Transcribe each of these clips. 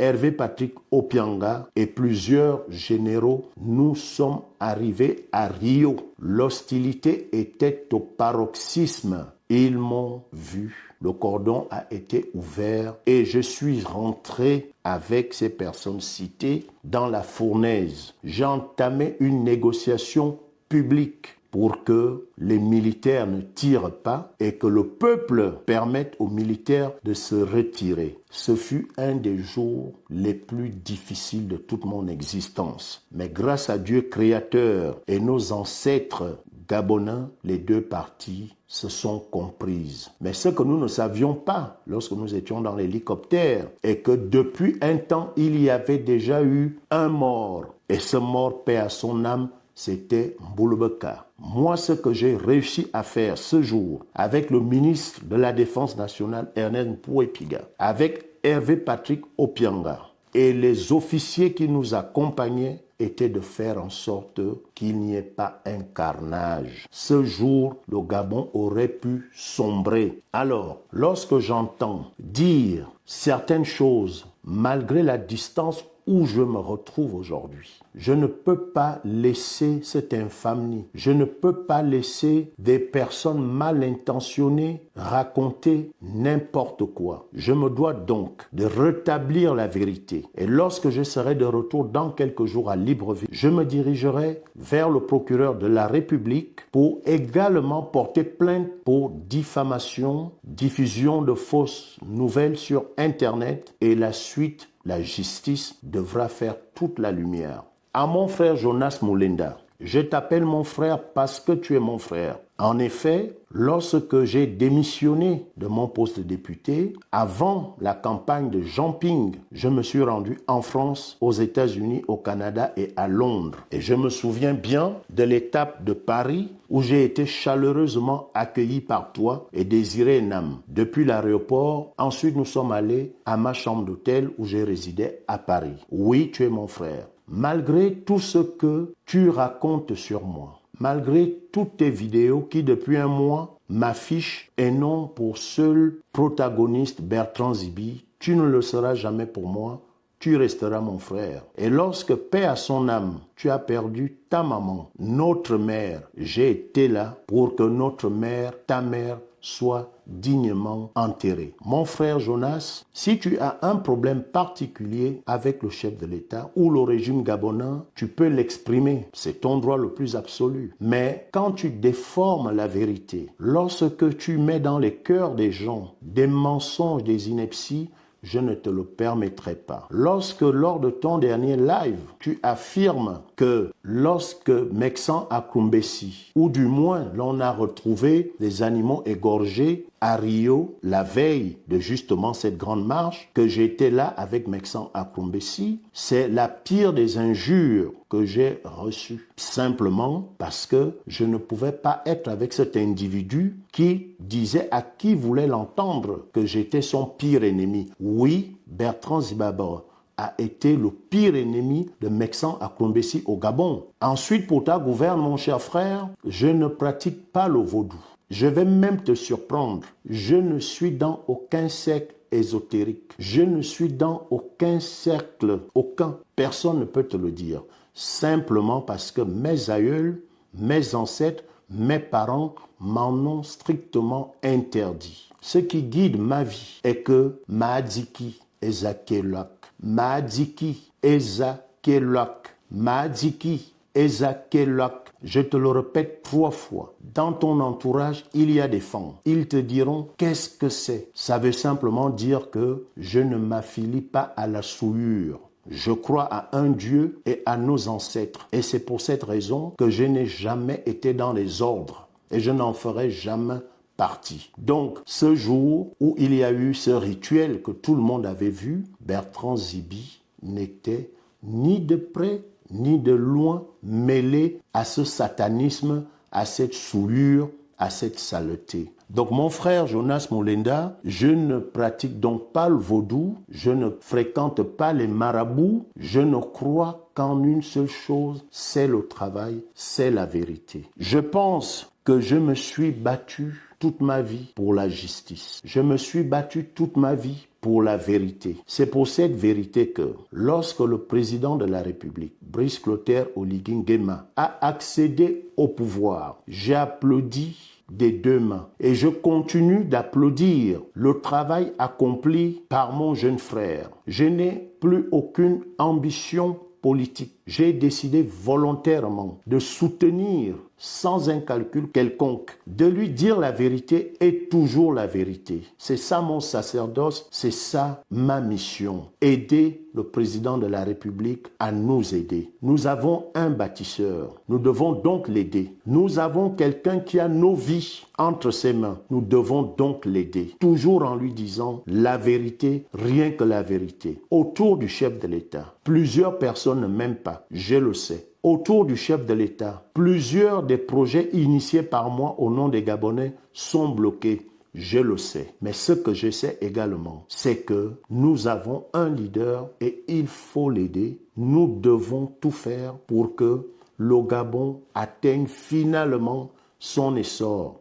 Hervé Patrick Opianga et plusieurs généraux, nous sommes arrivés à Rio. L'hostilité était au paroxysme. Ils m'ont vu. Le cordon a été ouvert et je suis rentré avec ces personnes citées dans la fournaise. J'ai entamé une négociation publique pour que les militaires ne tirent pas et que le peuple permette aux militaires de se retirer. Ce fut un des jours les plus difficiles de toute mon existence. Mais grâce à Dieu créateur et nos ancêtres gabonais, les deux parties se sont comprises. Mais ce que nous ne savions pas lorsque nous étions dans l'hélicoptère est que depuis un temps, il y avait déjà eu un mort. Et ce mort, paix à son âme, c'était Mbouloubeka. Moi, ce que j'ai réussi à faire ce jour avec le ministre de la Défense nationale, Ernest Mpoué-Piga, avec Hervé Patrick Opianga et les officiers qui nous accompagnaient, était de faire en sorte qu'il n'y ait pas un carnage. Ce jour, le Gabon aurait pu sombrer. Alors, lorsque j'entends dire certaines choses, malgré la distance où je me retrouve aujourd'hui, je ne peux pas laisser cette infamie. Je ne peux pas laisser des personnes mal intentionnées raconter n'importe quoi. Je me dois donc de rétablir la vérité. Et lorsque je serai de retour dans quelques jours à Libreville, je me dirigerai vers le procureur de la République pour également porter plainte pour diffamation, diffusion de fausses nouvelles sur Internet et la suite. La justice devra faire toute la lumière. À mon frère Jonas Mulenda, je t'appelle mon frère parce que tu es mon frère. En effet, lorsque j'ai démissionné de mon poste de député, avant la campagne de Jean Ping, je me suis rendu en France, aux États-Unis, au Canada et à Londres. Et je me souviens bien de l'étape de Paris où j'ai été chaleureusement accueilli par toi et Désiré Nam. Depuis l'aéroport, ensuite nous sommes allés à ma chambre d'hôtel où j'ai résidé à Paris. Oui, tu es mon frère. Malgré tout ce que tu racontes sur moi, malgré toutes tes vidéos qui depuis un mois m'affichent et non pour seul protagoniste Bertrand Zibi, tu ne le seras jamais pour moi, tu resteras mon frère. Et lorsque, paix à son âme, tu as perdu ta maman, notre mère, j'ai été là pour que notre mère, ta mère, soit dignement enterré. Mon frère Jonas, si tu as un problème particulier avec le chef de l'État ou le régime gabonais, tu peux l'exprimer. C'est ton droit le plus absolu. Mais quand tu déformes la vérité, lorsque tu mets dans les cœurs des gens des mensonges, des inepties, je ne te le permettrai pas. Lorsque, lors de ton dernier live, tu affirmes que lorsque Meksan Akumbesi, ou du moins l'on a retrouvé des animaux égorgés à Rio, la veille de justement cette grande marche, que j'étais là avec Meksan Akumbesi, c'est la pire des injures que j'ai reçues. Simplement parce que je ne pouvais pas être avec cet individu qui disait à qui voulait l'entendre que j'étais son pire ennemi. Oui, Bertrand Zibabor a été le pire ennemi de Meksan Akumbesi au Gabon. Ensuite, pour ta gouverne, mon cher frère, je ne pratique pas le vaudou. Je vais même te surprendre. Je ne suis dans aucun cercle ésotérique. Je ne suis dans aucun cercle, aucun. Personne ne peut te le dire. Simplement parce que mes aïeuls, mes ancêtres, mes parents m'en ont strictement interdit. Ce qui guide ma vie est que Maadiki Ezakelak, Maadiki Ezakelak, Maadiki Ezakelak. Je te le répète 3 fois. Dans ton entourage, il y a des femmes. Ils te diront qu'est-ce que c'est. Ça veut simplement dire que je ne m'affilie pas à la souillure. Je crois à un Dieu et à nos ancêtres. Et c'est pour cette raison que je n'ai jamais été dans les ordres. Et je n'en ferai jamais partie. Donc, ce jour où il y a eu ce rituel que tout le monde avait vu, Bertrand Zibi n'était ni de près ni de loin mêlé à ce satanisme, à cette souillure, à cette saleté. Donc mon frère Jonas Mulenda, je ne pratique donc pas le vaudou, je ne fréquente pas les marabouts, je ne crois qu'en une seule chose, c'est le travail, c'est la vérité. Je pense que je me suis battu toute ma vie pour la justice. Je me suis battu toute ma vie pour la vérité. C'est pour cette vérité que, lorsque le président de la République, Brice Clotaire Oligui Nguema, a accédé au pouvoir, j'ai applaudi des deux mains. Et je continue d'applaudir le travail accompli par mon jeune frère. Je n'ai plus aucune ambition politique. J'ai décidé volontairement de soutenir sans un calcul quelconque, de lui dire la vérité et toujours la vérité. C'est ça mon sacerdoce, c'est ça ma mission. Aider le président de la République à nous aider. Nous avons un bâtisseur, nous devons donc l'aider. Nous avons quelqu'un qui a nos vies entre ses mains, nous devons donc l'aider. Toujours en lui disant la vérité, rien que la vérité. Autour du chef de l'État, plusieurs personnes ne m'aiment pas, je le sais. Autour du chef de l'État, plusieurs des projets initiés par moi au nom des Gabonais sont bloqués. Je le sais. Mais ce que je sais également, c'est que nous avons un leader et il faut l'aider. Nous devons tout faire pour que le Gabon atteigne finalement son essor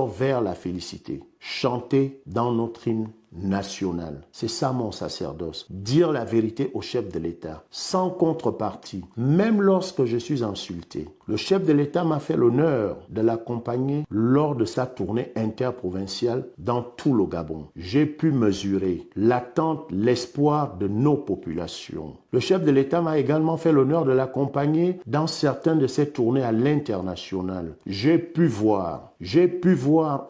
vers la félicité. Chanter dans notre hymne national. C'est ça mon sacerdoce. Dire la vérité au chef de l'État, sans contrepartie, même lorsque je suis insulté. Le chef de l'État m'a fait l'honneur de l'accompagner lors de sa tournée interprovinciale dans tout le Gabon. J'ai pu mesurer l'attente, l'espoir de nos populations. Le chef de l'État m'a également fait l'honneur de l'accompagner dans certaines de ses tournées à l'international. J'ai pu voir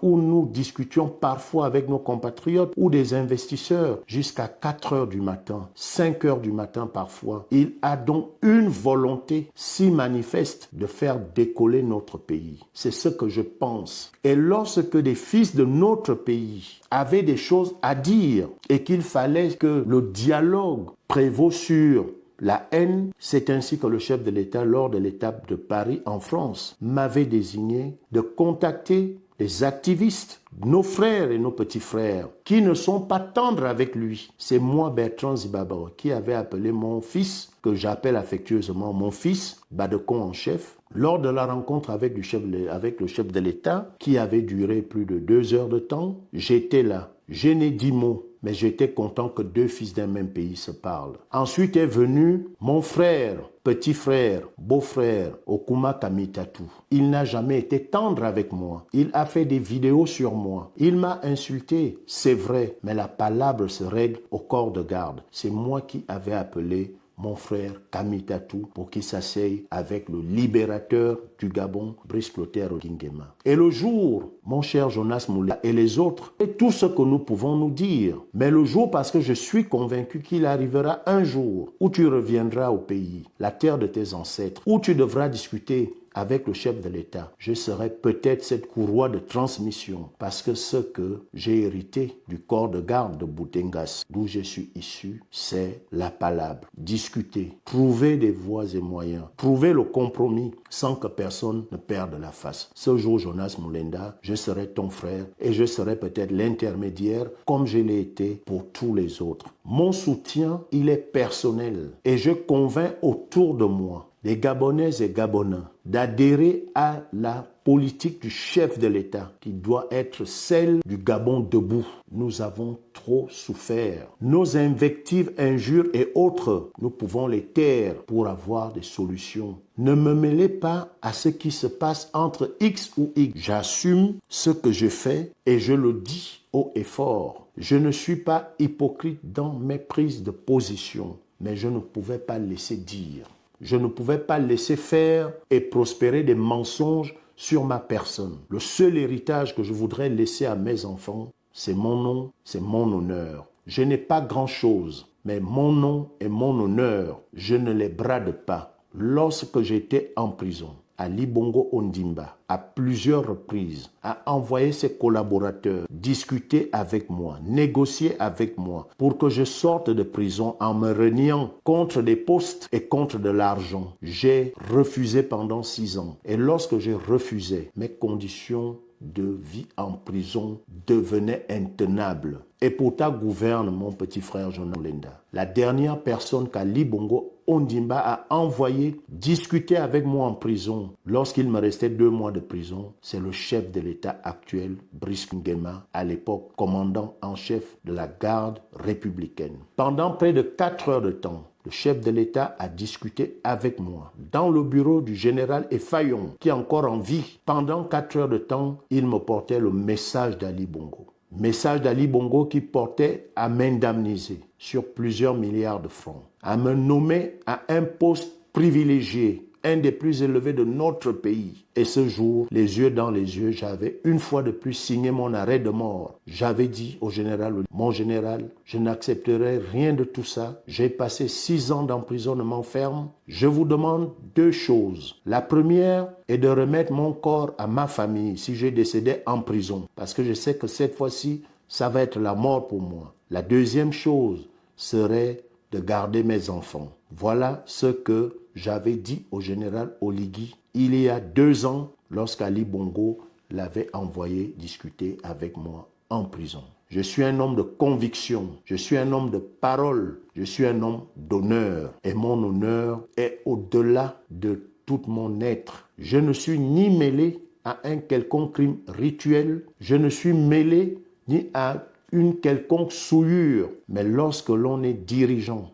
où nous discutions parfois avec nos compatriotes ou des investisseurs jusqu'à 4 heures du matin, 5 heures du matin parfois. Il a donc une volonté si manifeste de faire décoller notre pays. C'est ce que je pense. Et lorsque des fils de notre pays avaient des choses à dire et qu'il fallait que le dialogue prévaut sur la haine, c'est ainsi que le chef de l'État, lors de l'étape de Paris en France, m'avait désigné de contacter les activistes, nos frères et nos petits frères, qui ne sont pas tendres avec lui. C'est moi, Bertrand Zibabawa, qui avait appelé mon fils, que j'appelle affectueusement mon fils, Badekon en chef, lors de la rencontre avec le chef de l'État, qui avait duré plus de 2 heures de temps. J'étais là, je n'ai dit mot, mais j'étais content que deux fils d'un même pays se parlent. Ensuite est venu mon frère, petit frère, beau-frère, Okuma Kamitatu. Il n'a jamais été tendre avec moi. Il a fait des vidéos sur moi. Il m'a insulté, c'est vrai, mais la palabre se règle au corps de garde. C'est moi qui avais appelé mon frère Kamitatu pour qu'il s'asseye avec le libérateur du Gabon, Brice Clotaire Oligui Nguema. Et le jour, mon cher Jonas Moulin et les autres, et tout ce que nous pouvons nous dire, mais le jour, parce que je suis convaincu qu'il arrivera un jour où tu reviendras au pays, la terre de tes ancêtres, où tu devras discuter avec le chef de l'État. Je serai peut-être cette courroie de transmission parce que ce que j'ai hérité du corps de garde de Boutengas, d'où je suis issu, c'est la palabre. Discuter, trouver des voies et moyens, trouver le compromis sans que personne ne perde la face. Ce jour, Jonas Mulenda, je serai ton frère et je serai peut-être l'intermédiaire comme je l'ai été pour tous les autres. Mon soutien, il est personnel et je convainc autour de moi les Gabonaises et Gabonais d'adhérer à la politique du chef de l'État qui doit être celle du Gabon debout. Nous avons trop souffert. Nos invectives, injures et autres, nous pouvons les taire pour avoir des solutions. Ne me mêlez pas à ce qui se passe entre X ou Y. J'assume ce que je fais et je le dis haut et fort. Je ne suis pas hypocrite dans mes prises de position, mais je ne pouvais pas laisser dire. Je ne pouvais pas laisser faire et prospérer des mensonges sur ma personne. Le seul héritage que je voudrais laisser à mes enfants, c'est mon nom, c'est mon honneur. Je n'ai pas grand-chose, mais mon nom et mon honneur, je ne les brade pas. Lorsque j'étais en prison, Ali Bongo Ondimba, à plusieurs reprises, a envoyé ses collaborateurs discuter avec moi, négocier avec moi pour que je sorte de prison en me reniant contre des postes et contre de l'argent. J'ai refusé pendant 6 ans. Et lorsque j'ai refusé, mes conditions de vie en prison devenaient intenables. Et pour ta gouverne, mon petit frère Jonas Mulenda, la dernière personne qu'Ali Bongo Ondimba a envoyé discuter avec moi en prison lorsqu'il me restait 2 mois de prison. C'est le chef de l'État actuel, Brice Nguema, à l'époque commandant en chef de la garde républicaine. Pendant près de 4 heures de temps, le chef de l'État a discuté avec moi dans le bureau du général Effayon, qui est encore en vie. Pendant 4 heures de temps, il me portait le message d'Ali Bongo. Message d'Ali Bongo qui portait à m'indemniser sur plusieurs milliards de francs, à me nommer à un poste privilégié, un des plus élevés de notre pays. Et ce jour, les yeux dans les yeux, j'avais une fois de plus signé mon arrêt de mort. J'avais dit au général, mon général, je n'accepterai rien de tout ça. J'ai passé 6 ans d'emprisonnement ferme. Je vous demande 2 choses. La première est de remettre mon corps à ma famille si j'ai décédé en prison. Parce que je sais que cette fois-ci, ça va être la mort pour moi. La deuxième chose serait de garder mes enfants. Voilà ce que j'avais dit au général Oligui il y a 2 ans lorsqu'Ali Bongo l'avait envoyé discuter avec moi en prison. Je suis un homme de conviction, je suis un homme de parole, je suis un homme d'honneur. Et mon honneur est au-delà de tout mon être. Je ne suis ni mêlé à un quelconque crime rituel, je ne suis mêlé ni à une quelconque souillure. Mais lorsque l'on est dirigeant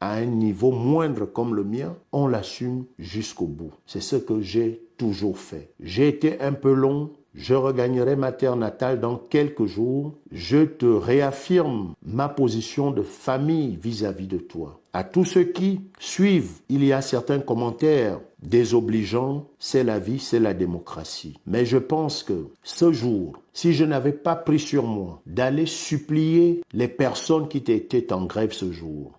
à un niveau moindre comme le mien, on l'assume jusqu'au bout. C'est ce que j'ai toujours fait. J'ai été un peu long. Je regagnerai ma terre natale dans quelques jours. Je te réaffirme ma position de famille vis-à-vis de toi. À tous ceux qui suivent, il y a certains commentaires désobligeants. C'est la vie, c'est la démocratie. Mais je pense que ce jour, si je n'avais pas pris sur moi d'aller supplier les personnes qui étaient en grève ce jour,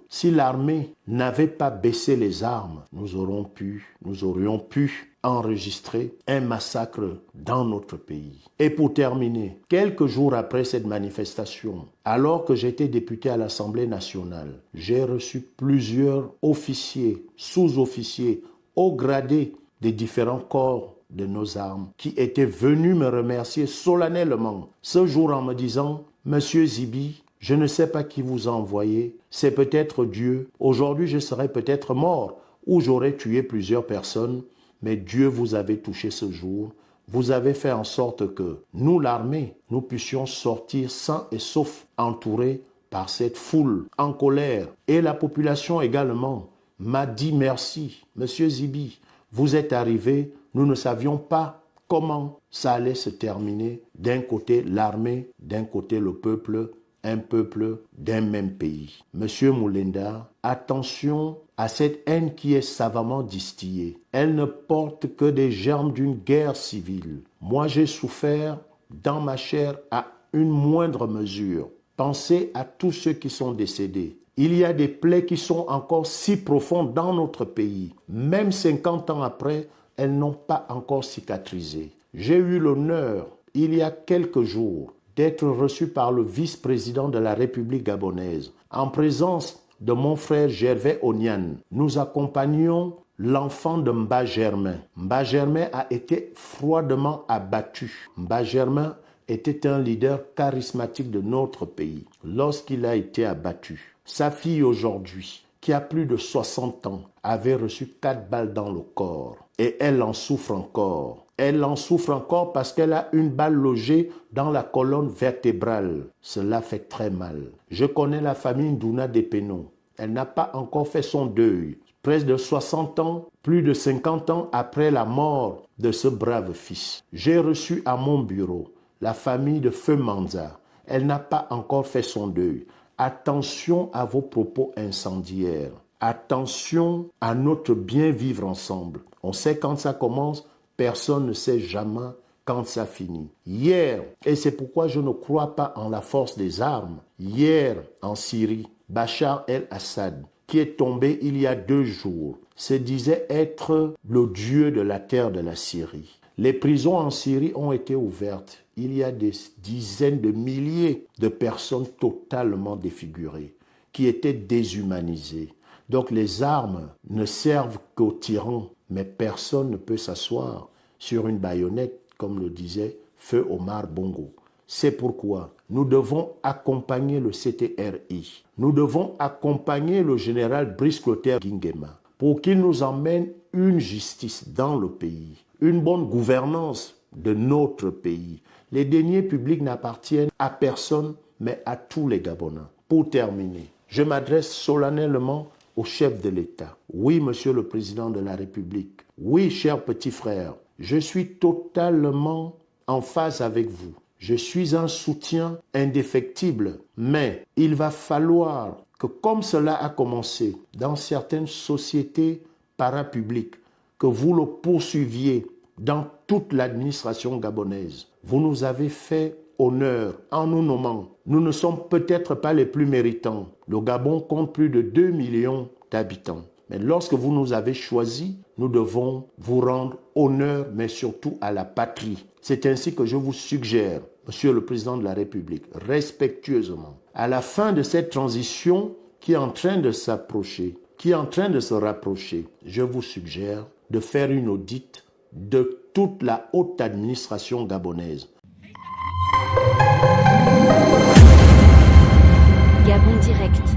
si l'armée n'avait pas baissé les armes, nous aurions pu enregistrer un massacre dans notre pays. Et pour terminer, quelques jours après cette manifestation, alors que j'étais député à l'Assemblée nationale, j'ai reçu plusieurs officiers, sous-officiers, hauts gradés des différents corps de nos armes qui étaient venus me remercier solennellement ce jour en me disant « Monsieur Zibi, je ne sais pas qui vous a envoyé, c'est peut-être Dieu. Aujourd'hui, je serais peut-être mort ou j'aurais tué plusieurs personnes, mais Dieu vous avait touché ce jour. Vous avez fait en sorte que nous, l'armée, nous puissions sortir sains et saufs, entourés par cette foule en colère. Et la population également m'a dit merci. Monsieur Zibi, vous êtes arrivé, nous ne savions pas comment ça allait se terminer. D'un côté, l'armée, d'un côté, le peuple, un peuple d'un même pays. Monsieur Moulenda, attention à cette haine qui est savamment distillée. Elle ne porte que des germes d'une guerre civile. Moi, j'ai souffert dans ma chair à une moindre mesure. Pensez à tous ceux qui sont décédés. Il y a des plaies qui sont encore si profondes dans notre pays. Même 50 ans après, elles n'ont pas encore cicatrisé. J'ai eu l'honneur, il y a quelques jours, d'être reçu par le vice-président de la République gabonaise, en présence de mon frère Gervais Onyan. Nous accompagnions l'enfant de Mba Germain. Mba Germain a été froidement abattu. Mba Germain était un leader charismatique de notre pays lorsqu'il a été abattu. Sa fille aujourd'hui, qui a plus de 60 ans, avait reçu 4 balles dans le corps et elle en souffre encore. Elle en souffre encore parce qu'elle a une balle logée dans la colonne vertébrale. Cela fait très mal. Je connais la famille Ndouna Depeno. Elle n'a pas encore fait son deuil. Presque de 60 ans, plus de 50 ans après la mort de ce brave fils. J'ai reçu à mon bureau la famille de Feu Manza. Elle n'a pas encore fait son deuil. Attention à vos propos incendiaires. Attention à notre bien vivre ensemble. On sait quand ça commence, personne ne sait jamais quand ça finit. Hier, et c'est pourquoi je ne crois pas en la force des armes, hier en Syrie, Bachar el-Assad, qui est tombé il y a 2 jours, se disait être le dieu de la terre de la Syrie. Les prisons en Syrie ont été ouvertes. Il y a des dizaines de milliers de personnes totalement défigurées, qui étaient déshumanisées. Donc les armes ne servent qu'aux tyrans, mais personne ne peut s'asseoir sur une baïonnette, comme le disait Feu Omar Bongo. C'est pourquoi nous devons accompagner le CTRI. Nous devons accompagner le général Brice Clotaire Nguema pour qu'il nous emmène une justice dans le pays, une bonne gouvernance de notre pays. Les deniers publics n'appartiennent à personne, mais à tous les Gabonais. Pour terminer, je m'adresse solennellement au chef de l'État. Oui, monsieur le président de la République. Oui, cher petit frère, je suis totalement en phase avec vous. Je suis un soutien indéfectible, mais il va falloir que, comme cela a commencé dans certaines sociétés parapubliques, que vous le poursuiviez dans toute l'administration gabonaise. Vous nous avez fait honneur en nous nommant. Nous ne sommes peut-être pas les plus méritants. Le Gabon compte plus de 2 millions d'habitants. Mais lorsque vous nous avez choisis, nous devons vous rendre honneur, mais surtout à la patrie. C'est ainsi que je vous suggère, Monsieur le Président de la République, respectueusement, à la fin de cette transition qui est en train de s'approcher, qui est en train de se rapprocher, je vous suggère de faire une audite de toute la haute administration gabonaise. Gabon Direct.